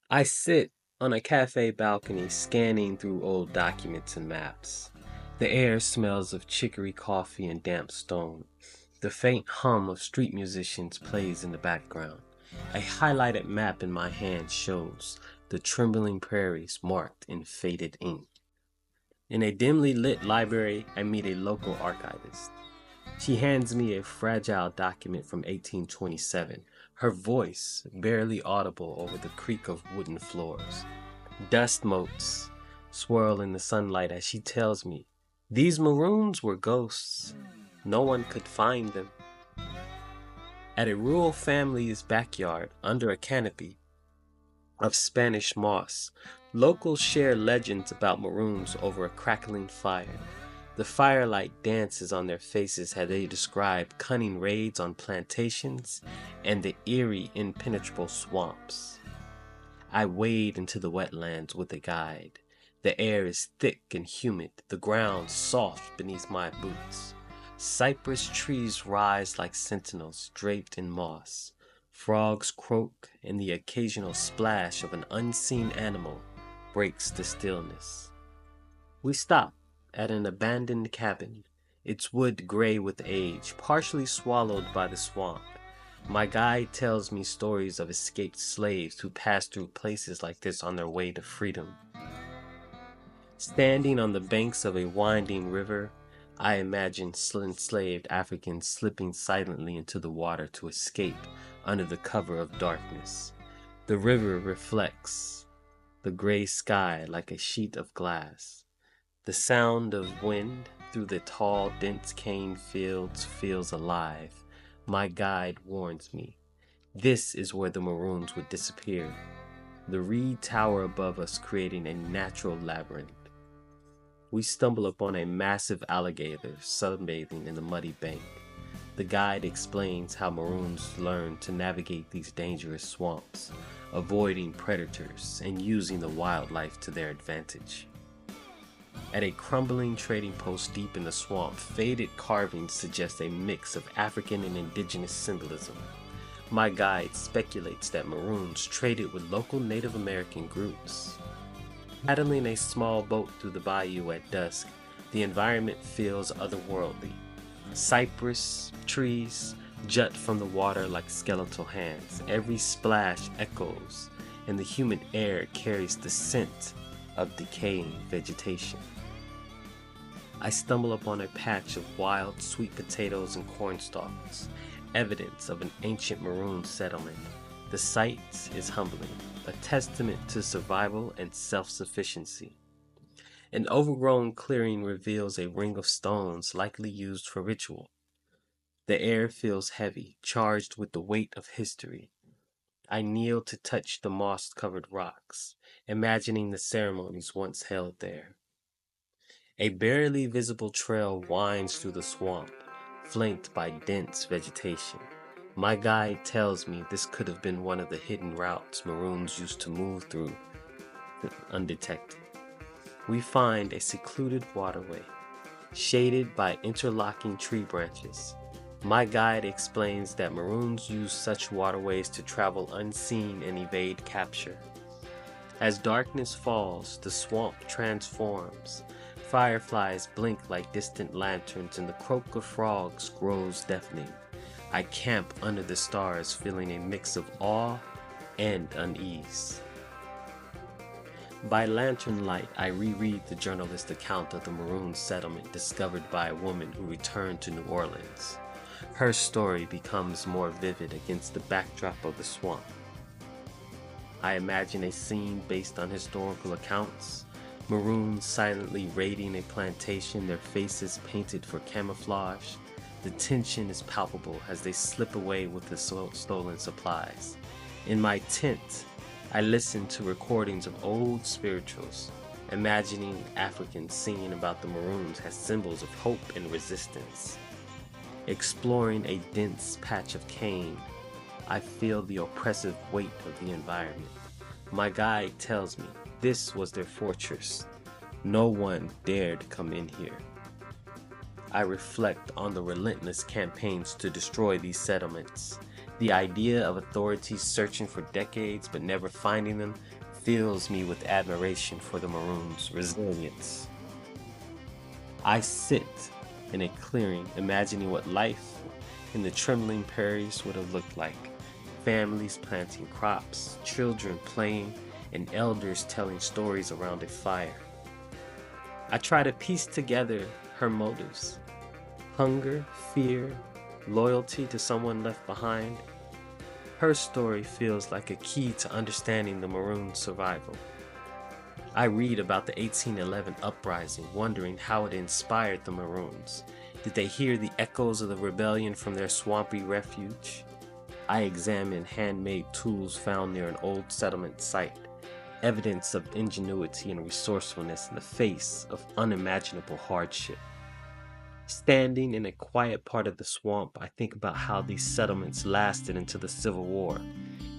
I sit on a cafe balcony scanning through old documents and maps. The air smells of chicory coffee and damp stone. The faint hum of street musicians plays in the background. A highlighted map in my hand shows the trembling prairies marked in faded ink. In a dimly lit library, I meet a local archivist. She hands me a fragile document from 1827, her voice barely audible over the creak of wooden floors. Dust motes swirl in the sunlight as she tells me, these maroons were ghosts. No one could find them. At a rural family's backyard, under a canopy of Spanish moss, locals share legends about maroons over a crackling fire. The firelight dances on their faces as they describe cunning raids on plantations and the eerie, impenetrable swamps. I wade into the wetlands with a guide. The air is thick and humid, the ground soft beneath my boots. Cypress trees rise like sentinels draped in moss. Frogs croak, and the occasional splash of an unseen animal breaks the stillness. We stop at an abandoned cabin, its wood gray with age, partially swallowed by the swamp. My guide tells me stories of escaped slaves who passed through places like this on their way to freedom. Standing on the banks of a winding river, I imagine enslaved Africans slipping silently into the water to escape under the cover of darkness. The river reflects the gray sky like a sheet of glass. The sound of wind through the tall, dense cane fields feels alive. My guide warns me. This is where the maroons would disappear. The reed tower above us creating a natural labyrinth. We stumble upon a massive alligator sunbathing in the muddy bank. The guide explains how maroons learn to navigate these dangerous swamps, avoiding predators and using the wildlife to their advantage. At a crumbling trading post deep in the swamp, faded carvings suggest a mix of African and indigenous symbolism. My guide speculates that maroons traded with local Native American groups. Paddling a small boat through the bayou at dusk, the environment feels otherworldly. Cypress trees jut from the water like skeletal hands. Every splash echoes, and the humid air carries the scent of decaying vegetation. I stumble upon a patch of wild sweet potatoes and cornstalks, evidence of an ancient maroon settlement. The sight is humbling, a testament to survival and self-sufficiency. An overgrown clearing reveals a ring of stones likely used for ritual. The air feels heavy, charged with the weight of history. I kneel to touch the moss-covered rocks, imagining the ceremonies once held there. A barely visible trail winds through the swamp, flanked by dense vegetation. My guide tells me this could have been one of the hidden routes maroons used to move through undetected. We find a secluded waterway, shaded by interlocking tree branches. My guide explains that maroons use such waterways to travel unseen and evade capture. As darkness falls, the swamp transforms. Fireflies blink like distant lanterns, and the croak of frogs grows deafening. I camp under the stars, feeling a mix of awe and unease. By lantern light, I reread the journalist's account of the maroon settlement discovered by a woman who returned to New Orleans. Her story becomes more vivid against the backdrop of the swamp. I imagine a scene based on historical accounts. Maroons silently raiding a plantation, their faces painted for camouflage. The tension is palpable as they slip away with the stolen supplies. In my tent, I listen to recordings of old spirituals, imagining Africans singing about the maroons as symbols of hope and resistance. Exploring a dense patch of cane, I feel the oppressive weight of the environment. My guide tells me this was their fortress. No one dared come in here. I reflect on the relentless campaigns to destroy these settlements. The idea of authorities searching for decades but never finding them fills me with admiration for the Maroons' resilience. I sit in a clearing, imagining what life in the trembling prairies would have looked like. Families planting crops, children playing, and elders telling stories around a fire. I try to piece together her motives: hunger, fear, loyalty to someone left behind. Her story feels like a key to understanding the Maroons' survival. I read about the 1811 uprising, wondering how it inspired the Maroons. Did they hear the echoes of the rebellion from their swampy refuge? I examine handmade tools found near an old settlement site, evidence of ingenuity and resourcefulness in the face of unimaginable hardship. Standing in a quiet part of the swamp, I think about how these settlements lasted into the Civil War.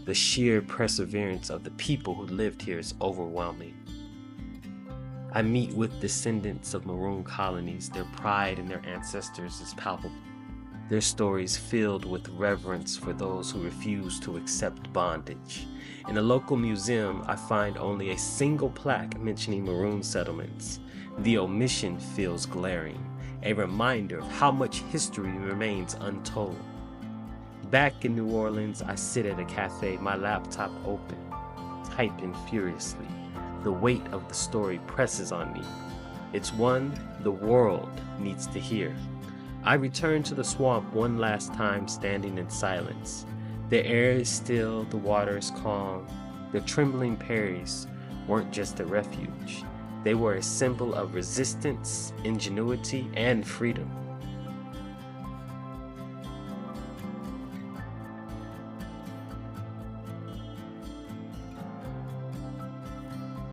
The sheer perseverance of the people who lived here is overwhelming. I meet with descendants of Maroon colonies. Their pride in their ancestors is palpable. Their stories filled with reverence for those who refuse to accept bondage. In a local museum, I find only a single plaque mentioning Maroon settlements. The omission feels glaring, a reminder of how much history remains untold. Back in New Orleans, I sit at a cafe, my laptop open, typing furiously. The weight of the story presses on me. It's one the world needs to hear. I return to the swamp one last time, standing in silence. The air is still, the water is calm. The trembling prairies weren't just a refuge. They were a symbol of resistance, ingenuity, and freedom.